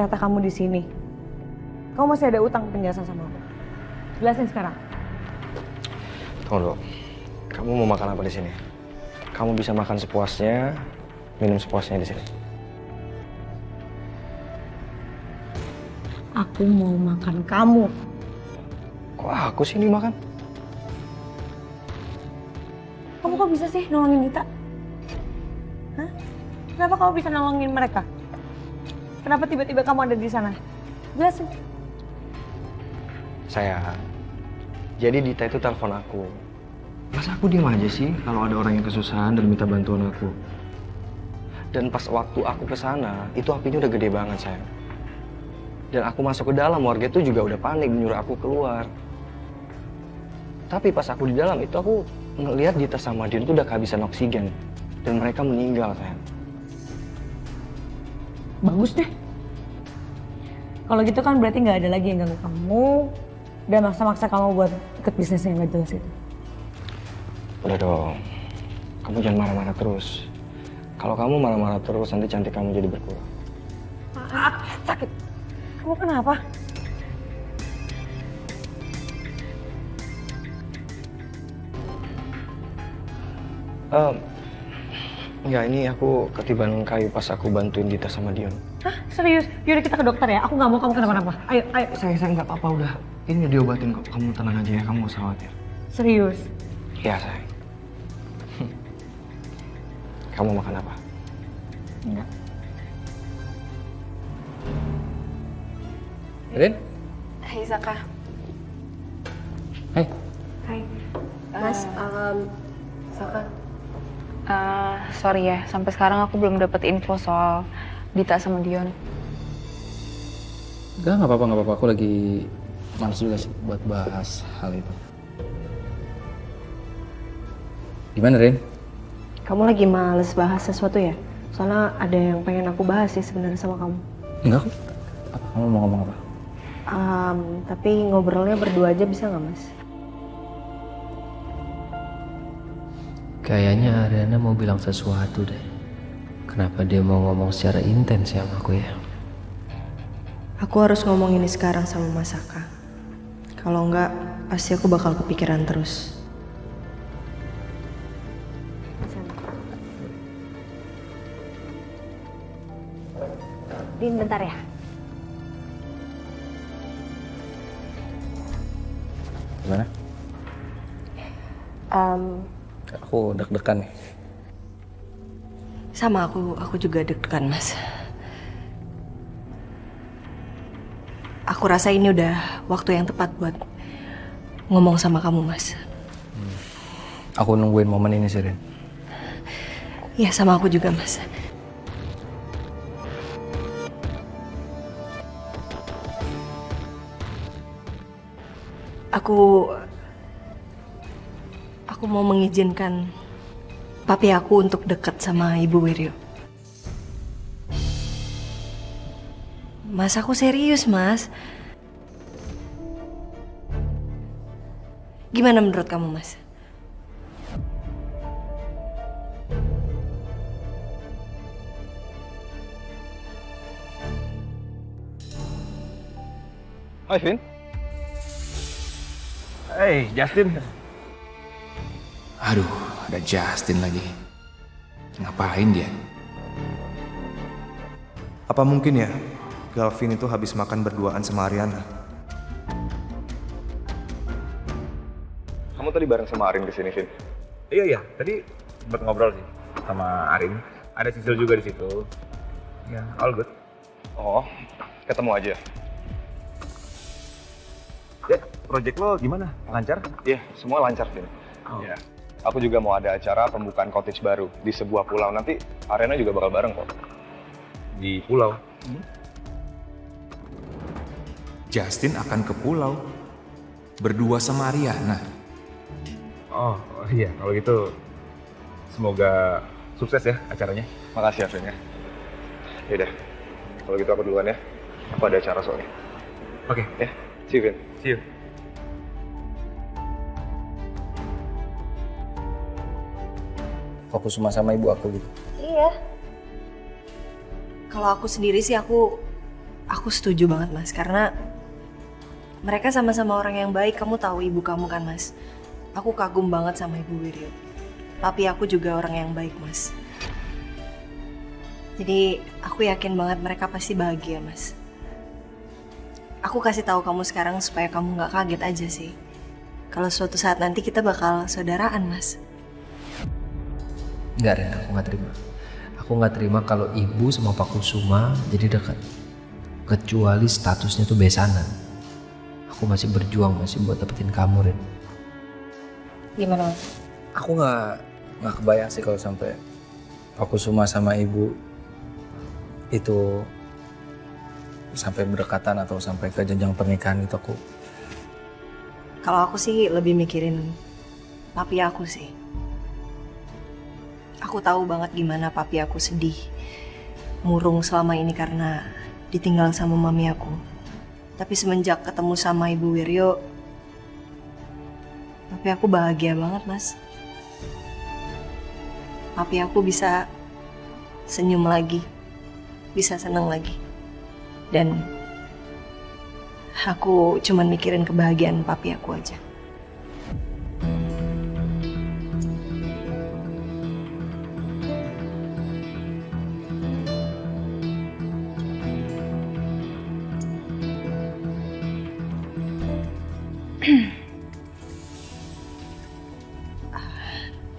ternyata kamu di sini. Kamu masih ada utang penjelasan sama aku. Jelasin sekarang. Tunggu dulu. Kamu mau makan apa di sini? Kamu bisa makan sepuasnya, minum sepuasnya di sini. Aku mau makan kamu. Kok aku sih ini makan? Kamu kok bisa sih nolongin Dita? Hah? Kenapa kamu bisa nolongin mereka? Kenapa tiba-tiba kamu ada di sana? Jelasin. Sayang, jadi Dita itu telepon aku. Masa aku diam aja sih kalau ada orang yang kesusahan dan minta bantuan aku? Dan pas waktu aku ke sana, itu apinya udah gede banget, sayang. Dan aku masuk ke dalam, warga itu juga udah panik nyuruh aku keluar. Tapi pas aku di dalam itu aku ngelihat Dita sama Dion itu udah kehabisan oksigen. Dan mereka meninggal, sayang. Bagus deh. Kalau gitu kan berarti nggak ada lagi yang ganggu kamu dan maksa-maksa kamu buat ikut bisnis yang nggak jelas itu. Udah dong, kamu jangan marah-marah terus. Kalau kamu marah-marah terus, nanti cantik kamu jadi berkurang. Sakit. Kamu kenapa? Enggak, ini aku ketiban kayu pas aku bantuin Dita sama Dion. Hah? Serius? Yaudah kita ke dokter ya. Aku nggak mau kamu kenapa-napa. Ayo, ayo. Saya nggak apa-apa udah. Ini udah diobatin kok. Kamu tenang aja ya, kamu nggak usah khawatir. Serius? Iya, sayang. Kamu makan apa? Enggak. Rin? Hai Zaka. Hai. Hai. Mas, Zaka. Sorry ya, sampai sekarang aku belum dapat info soal Dita sama Dion. Nggak apa-apa. Aku lagi males juga sih buat bahas hal itu. Gimana, Rin? Kamu lagi males bahas sesuatu ya? Soalnya ada yang pengen aku bahas sih sebenarnya sama kamu. Enggak kok. Apa? Kamu mau ngomong apa? Tapi ngobrolnya berdua aja bisa nggak, Mas? Kayaknya Ariana mau bilang sesuatu deh. Kenapa dia mau ngomong secara intens sama aku ya? Aku harus ngomong ini sekarang sama Mas Saka. Kalau enggak, pasti aku bakal kepikiran terus. Din, bentar ya. Gimana? Aku deg-degan nih. Sama aku juga deg-degan, Mas. Aku rasa ini udah waktu yang tepat buat ngomong sama kamu, Mas. Aku nungguin momen ini sih, Rin. Ya, sama aku juga, Mas. Aku mau mengizinkan papi aku untuk dekat sama Ibu Wiryo. Mas, aku serius, Mas. Gimana menurut kamu, Mas? Hai, Vin. Hey, Justin. Aduh, ada Justin lagi. Ngapain dia? Apa mungkin ya, Galvin itu habis makan berduaan sama Ariana? Kamu tadi bareng sama Arin kesini, Vin? Iya, tadi sempat ngobrol sih sama Arin. Ada Sisil juga di situ. Ya, all good. Oh, ketemu aja. Ya, project lo gimana? Lancar? Iya, semua lancar, Vin. Iya. Aku juga mau ada acara pembukaan cottage baru di sebuah pulau. Nanti Arena juga bakal bareng kok. Di pulau. Justin akan ke pulau. Berdua sama Ariana. Oh iya, kalau gitu semoga sukses ya acaranya. Makasih ya, Vin ya. Yaudah, kalau gitu aku duluan ya. Aku ada acara soalnya. Oke. Ya, see you, Vin. See you. Fokus sama ibu aku gitu. Iya. Kalau aku sendiri sih aku Aku setuju banget Mas, karena mereka sama-sama orang yang baik. Kamu tahu ibu kamu kan Mas. Aku kagum banget sama Ibu Wiryo. Tapi aku juga orang yang baik Mas. Jadi aku yakin banget mereka pasti bahagia Mas. Aku kasih tahu kamu sekarang supaya kamu nggak kaget aja sih. Kalau suatu saat nanti kita bakal saudaraan Mas. Enggak, Ren, aku nggak terima. Aku nggak terima kalau ibu sama Pak Kusuma jadi dekat. Kecuali statusnya tuh besanan. Aku masih berjuang masih buat dapetin kamu, Ren. Gimana Mas? Aku nggak kebayang sih kalau sampai Pak Kusuma sama ibu itu sampai berdekatan atau sampai ke jenjang pernikahan itu aku. Kalau aku sih lebih mikirin papi aku sih. Aku tahu banget gimana papi aku sedih, murung selama ini karena ditinggal sama mami aku. Tapi semenjak ketemu sama Ibu Wiryo, papi aku bahagia banget Mas. Papi aku bisa senyum lagi, bisa seneng lagi. Dan aku cuman mikirin kebahagiaan papi aku aja.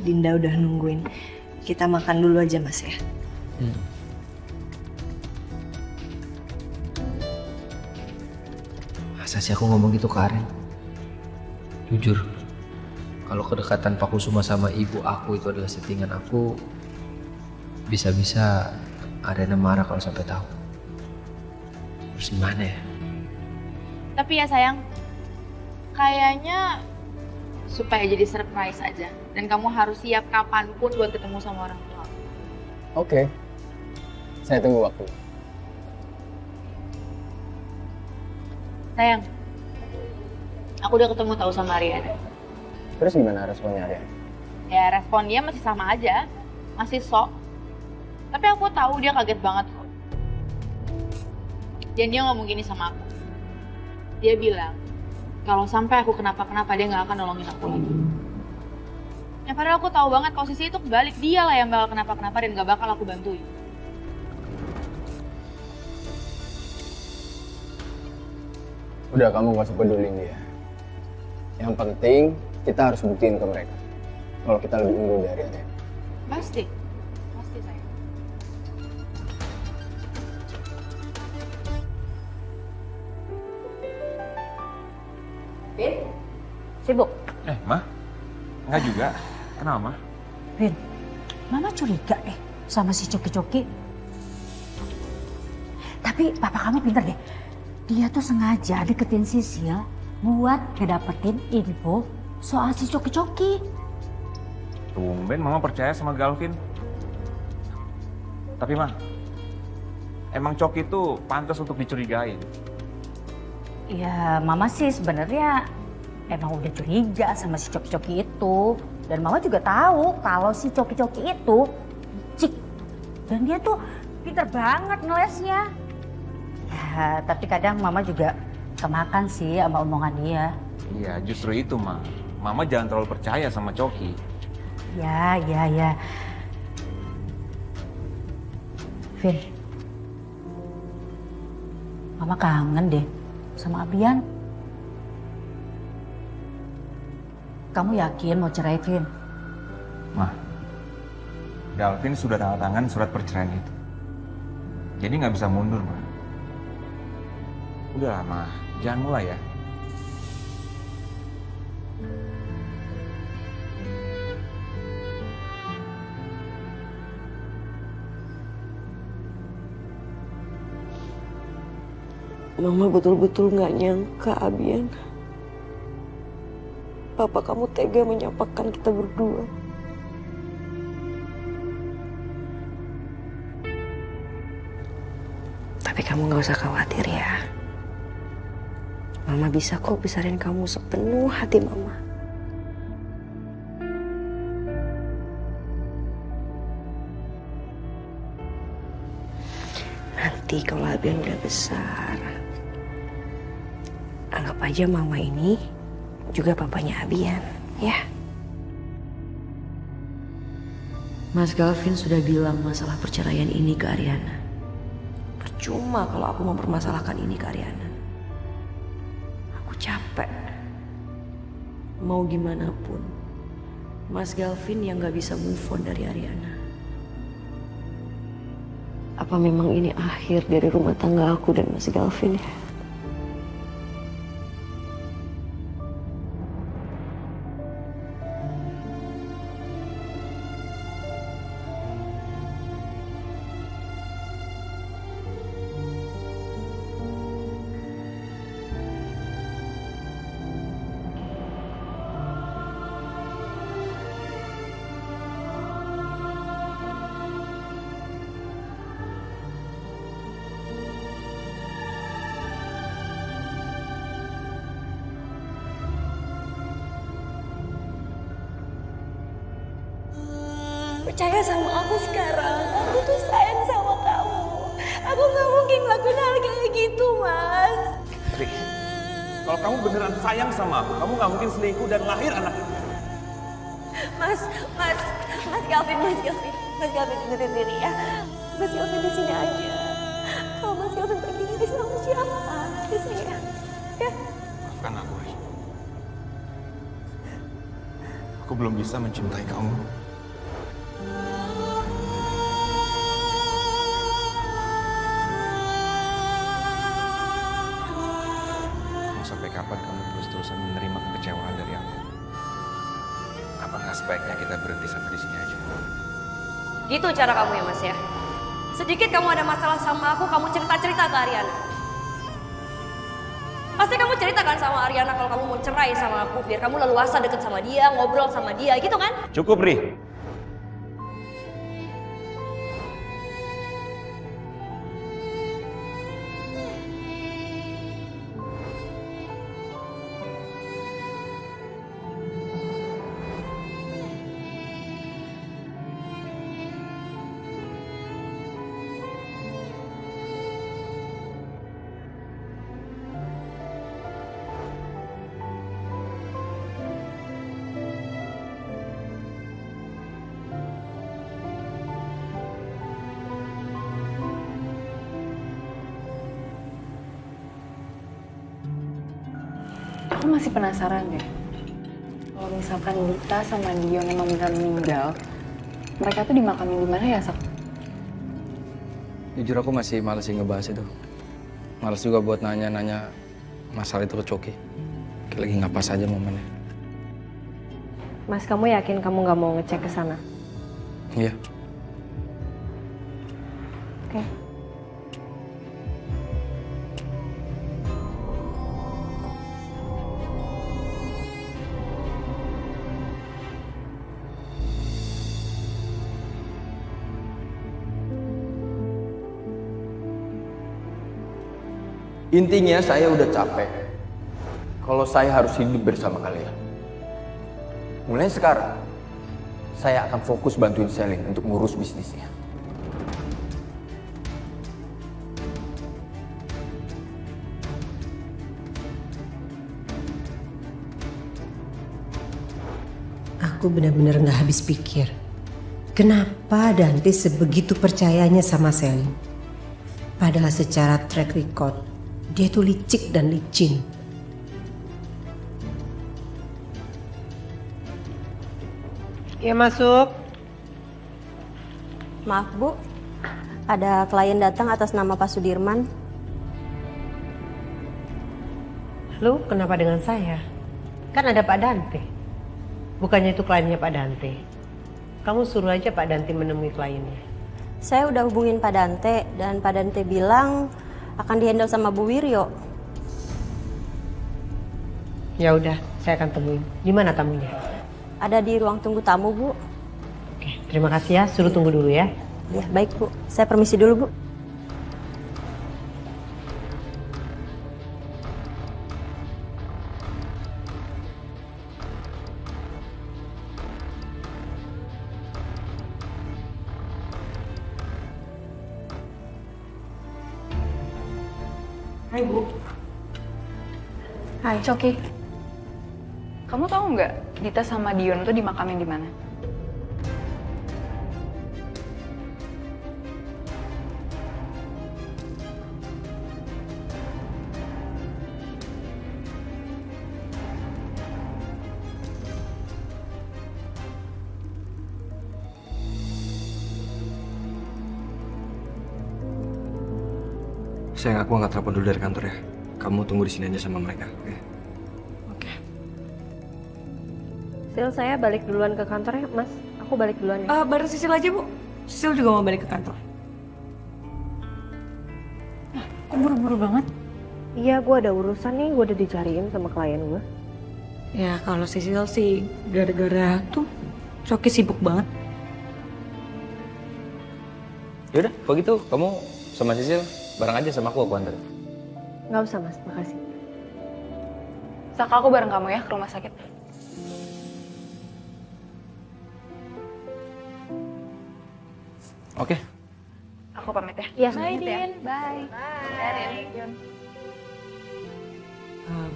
Dinda udah nungguin. Kita makan dulu aja Mas ya. Masa sih aku ngomong gitu ke Aren? Jujur, kalau kedekatan Pak Kusuma sama ibu aku itu adalah settingan aku, bisa-bisa Aren marah kalau sampai tahu. Terus gimana ya? Tapi ya sayang, kayaknya supaya jadi surprise aja. Dan kamu harus siap kapanpun buat ketemu sama orang tua. Oke. Saya tunggu waktu. Sayang, aku udah ketemu tahu sama Ariana. Terus gimana responnya Arya? Ya respon dia masih sama aja, masih sok. Tapi aku tahu dia kaget banget kok. Dan dia ngomong gini sama aku. Dia bilang, kalau sampai aku kenapa-kenapa dia nggak akan nolongin aku lagi. Ya padahal aku tahu banget posisi itu kebalik, dia lah yang bakal kenapa-kenapa dan nggak bakal aku bantuin. Udah, kamu gak usah pedulin dia. Yang penting kita harus buktiin ke mereka kalau kita lebih unggul dari Arya. Pasti, pasti sayang. Vin, sibuk? Ma? Enggak juga. Kenapa, Ma? Vin, Mama curiga deh sama si Coki-Coki. Tapi papa kamu pinter deh. Dia tuh sengaja deketin Sisil buat ngedapetin info soal si Coki-Coki. Tumben Mama percaya sama Galvin. Tapi, Ma, emang Coki itu pantas untuk dicurigain. Ya, Mama sih sebenarnya emang udah curiga sama si Coki-Coki itu. Dan Mama juga tahu kalau si Coki-Coki itu cik. Dan dia tuh pinter banget ngelesnya. Ya, tapi kadang Mama juga kemakan sih sama omongan dia. Iya, justru itu, Ma. Mama jangan terlalu percaya sama Coki. Ya. Vin, Mama kangen deh sama Abian. Kamu yakin mau cerai, Vin? Ma, Galvin sudah tanda tangan surat perceraian itu. Jadi nggak bisa mundur, Ma. Udah, Ma. Jangan mulai ya. Mama betul-betul nggak nyangka, Abian. Papa kamu tega menyapakan kita berdua. Tapi kamu nggak usah khawatir ya. Mama bisa kok besarin kamu sepenuh hati Mama. Nanti nanti kalau Abian udah besar, anggap aja mama ini juga papanya Abian, ya. Mas Galvin sudah bilang masalah perceraian ini ke Ariana. Percuma kalau aku mempermasalahkan ini ke Ariana. Aku capek. Mau gimana pun, Mas Galvin yang gak bisa move on dari Ariana. Apa memang ini akhir dari rumah tangga aku dan Mas Galvin ya? Percaya sama aku sekarang. Aku tuh sayang sama kamu. Aku gak mungkin ngelakuin hal kayak gitu, Mas. Ri, kalau kamu beneran sayang sama aku, kamu nggak mungkin selingkuh dan lahir anak itu. Mas Galvin, Mas Galvin dengerin diri ya. Mas Galvin di sini aja. Kalau Mas Galvin pergi nanti sama siapa? Di sini ya. Maafkan aku, Ri. Aku belum bisa mencintai kamu. Mau sampai kapan kamu terus-terusan menerima kekecewaan dari aku? Apa nggak sebaiknya kita berhenti sampai di sini aja? Gitu cara kamu ya Mas ya? Sedikit kamu ada masalah sama aku, kamu cerita-cerita ke Ariana. Pasti kamu ceritakan sama Ariana kalau kamu mau cerai sama aku, biar kamu leluasa deket sama dia, ngobrol sama dia, gitu kan? Cukup, Ri. Aku masih penasaran deh. Kalau misalkan Dita sama Dion emang beneran meninggal, mereka tuh dimakamin di mana ya, Sak? Jujur aku masih males sih ngebahas itu. Males juga buat nanya-nanya masalah itu ke Coki. Kayak lagi nggak pas aja momennya. Mas, kamu yakin kamu gak mau ngecek ke sana? Iya. Oke. Intinya saya udah capek kalau saya harus hidup bersama kalian. Mulai sekarang, saya akan fokus bantuin Selin untuk ngurus bisnisnya. Aku benar-benar nggak habis pikir. Kenapa Dante sebegitu percayanya sama Selin? Padahal secara track record, dia tuh licik dan licin. Ya masuk. Maaf Bu, ada klien datang atas nama Pak Sudirman. Lu kenapa dengan saya? Kan ada Pak Dante. Bukannya itu kliennya Pak Dante. Kamu suruh aja Pak Dante menemui kliennya. Saya udah hubungin Pak Dante dan Pak Dante bilang akan dihandle sama Bu Wiryo. Ya udah, saya akan temuin. Di mana tamunya? Ada di ruang tunggu tamu, Bu. Oke, terima kasih ya. Suruh tunggu dulu ya. Ya, baik Bu. Saya permisi dulu, Bu. nih, Bu. Hai, Coki. Kamu tahu nggak Dita sama Dion tuh dimakamin di mana? Sayang, aku angkat telepon dulu dari kantor ya. Kamu tunggu di sini aja sama mereka, oke? Sil, saya balik duluan ke kantor ya, Mas. Aku balik duluan ya. Bareng Sisil aja, Bu. Sisil juga mau balik ke kantor. Kok buru-buru banget? Iya, gue ada urusan nih, gue udah dicariin sama klien gue. Ya kalau Sisil sih gara-gara tuh Coki sibuk banget. Yaudah, kalau gitu kamu sama Sisil bareng aja sama aku antar. Nggak usah, Mas. Makasih. Saka, aku bareng kamu ya ke rumah sakit. Oke. Aku pamit ya. Iya, Bye, pamit ya. Din. Bye. Bye. Dion.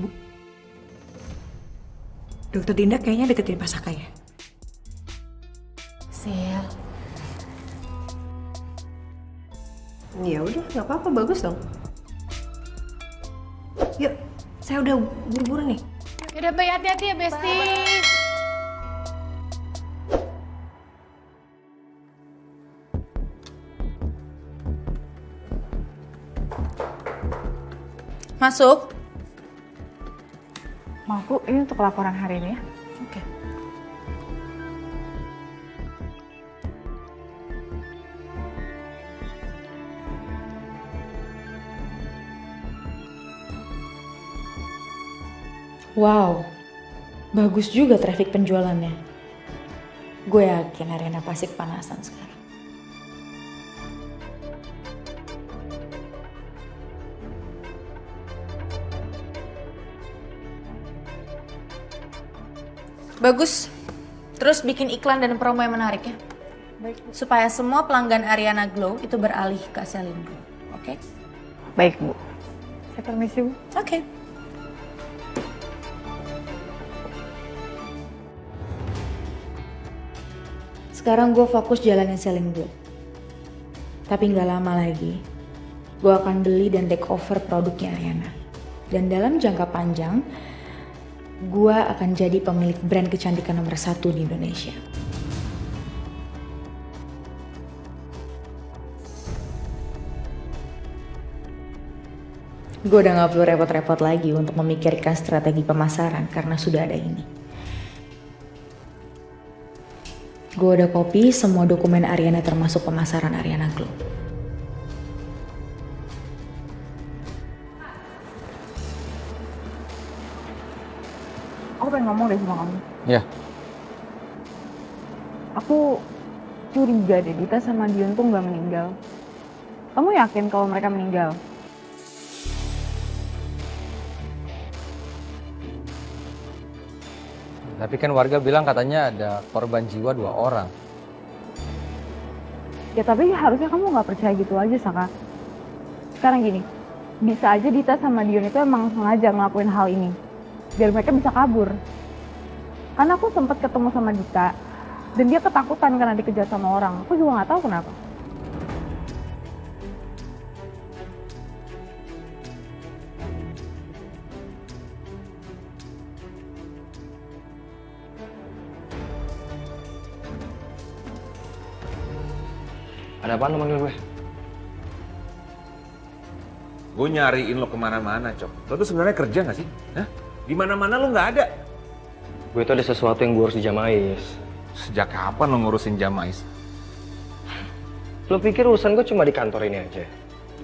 Bu. Dokter Dinda kayaknya deketin Pak Saka ya? Sil. Ya udah, nggak apa-apa, bagus dong. Yuk, saya udah buru-buru nih. Yaudah, Bay, hati-hati ya, Besti. Masuk. Maaf, Bu, ini untuk laporan hari ini ya. Oke. Wow, bagus juga traffic penjualannya. Gue yakin Ariana pasti kepanasan sekarang. Bagus. Terus bikin iklan dan promo yang menarik ya. Baik. Supaya semua pelanggan Ariana Glow itu beralih ke Celine Glow. Oke? Baik, Bu. Saya permisi, Bu. Oke. Sekarang gue fokus jalanin Celine Glow. Tapi nggak lama lagi, gue akan beli dan take over produknya Ariana. Dan dalam jangka panjang, gue akan jadi pemilik brand kecantikan nomor 1 di Indonesia. Gue udah gak perlu repot-repot lagi untuk memikirkan strategi pemasaran karena sudah ada ini. Gue udah copy semua dokumen Ariana termasuk pemasaran Ariana Glow. Aku pengen ngomong deh sama kamu. Ya. Aku curiga deh, Dita sama Dion tuh nggak meninggal. Kamu yakin kalau mereka meninggal? Tapi kan warga bilang katanya ada korban jiwa 2 orang. Ya tapi harusnya kamu nggak percaya gitu aja, Saka. Sekarang gini, bisa aja Dita sama Dion itu emang sengaja ngelakuin hal ini. Biar mereka bisa kabur. Karena aku sempat ketemu sama Dita, dan dia ketakutan karena dikejar sama orang. Aku juga nggak tahu kenapa. Ada apaan lo manggil gue? Gue nyariin lo kemana-mana, Cok. Lo tuh sebenarnya kerja nggak sih? Hah? Di mana-mana lo nggak ada. Gue itu ada sesuatu yang gue harus di Jamais. Sejak kapan lo ngurusin Jamais? Lo pikir urusan gue cuma di kantor ini aja?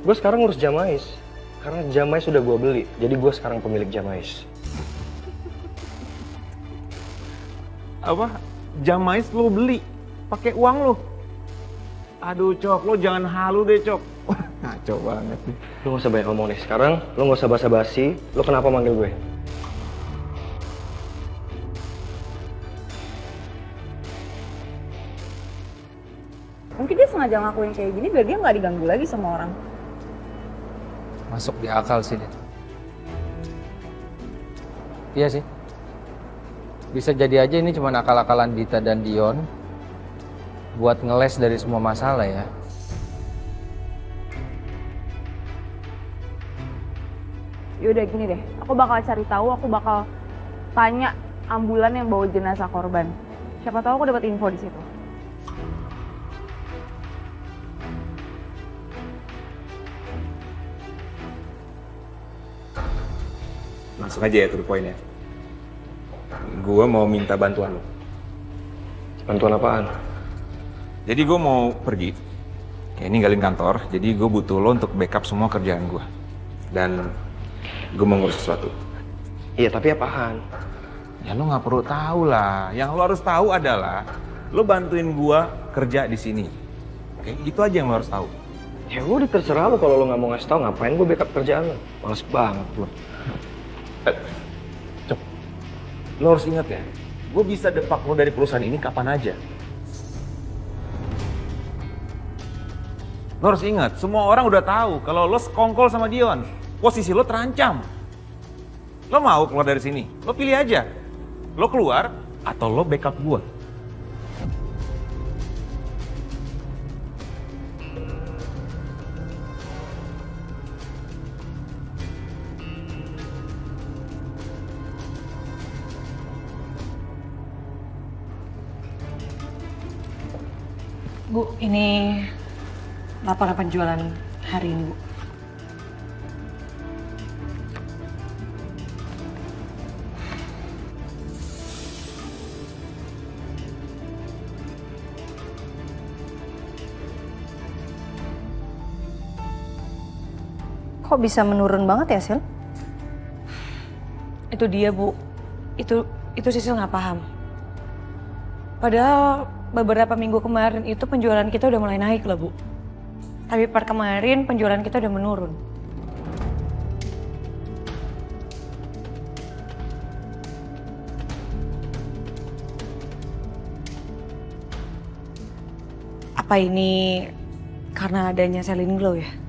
Gue sekarang ngurus Jamais. Karena Jamais sudah gue beli, jadi gue sekarang pemilik Jamais. Apa? Jamais lo beli? Pakai uang lo? Aduh, Cok, lo jangan halu deh, Cok. Ngaco banget nih. Lo gak usah banyak ngomong nih. Sekarang lo gak usah basa-basi. Lo kenapa manggil gue? Mungkin dia sengaja ngelakuin kayak gini biar dia nggak diganggu lagi sama orang. Masuk di akal sih, Dit. Iya sih. Bisa jadi aja ini cuma akal-akalan Dita dan Dion buat ngeles dari semua masalah ya. Yaudah gini deh, aku bakal cari tahu, aku bakal tanya ambulan yang bawa jenazah korban. Siapa tahu aku dapat info di situ. Langsung aja ya to the point ya. Gue mau minta bantuan lo. Bantuan apaan? Jadi gue mau pergi, kayak ninggalin kantor, jadi gue butuh lo untuk backup semua kerjaan gue. Dan gue mau ngurus sesuatu. Iya, tapi apaan? Ya lo nggak perlu tahu lah. Yang lo harus tahu adalah lo bantuin gue kerja di sini. Oke, itu aja yang lo harus tahu. Ya udah terserah lo, kalau lo nggak mau ngasih tahu ngapain gue backup kerjaan lo. Males banget gue. Cok, lo harus ingat ya, gue bisa depak lo dari perusahaan ini kapan aja. Lo harus ingat, semua orang udah tahu kalau lo sekongkol sama Dion. Posisi lo terancam. Lo mau keluar dari sini? Lo pilih aja. Lo keluar atau lo backup gue. Bu, ini laporan penjualan hari ini, Bu. Kok bisa menurun banget ya, Sil? Itu dia, Bu. Itu Sisil nggak paham. Padahal beberapa minggu kemarin itu penjualan kita udah mulai naik loh, Bu. Tapi per kemarin penjualan kita udah menurun. Apa ini karena adanya selling glow ya?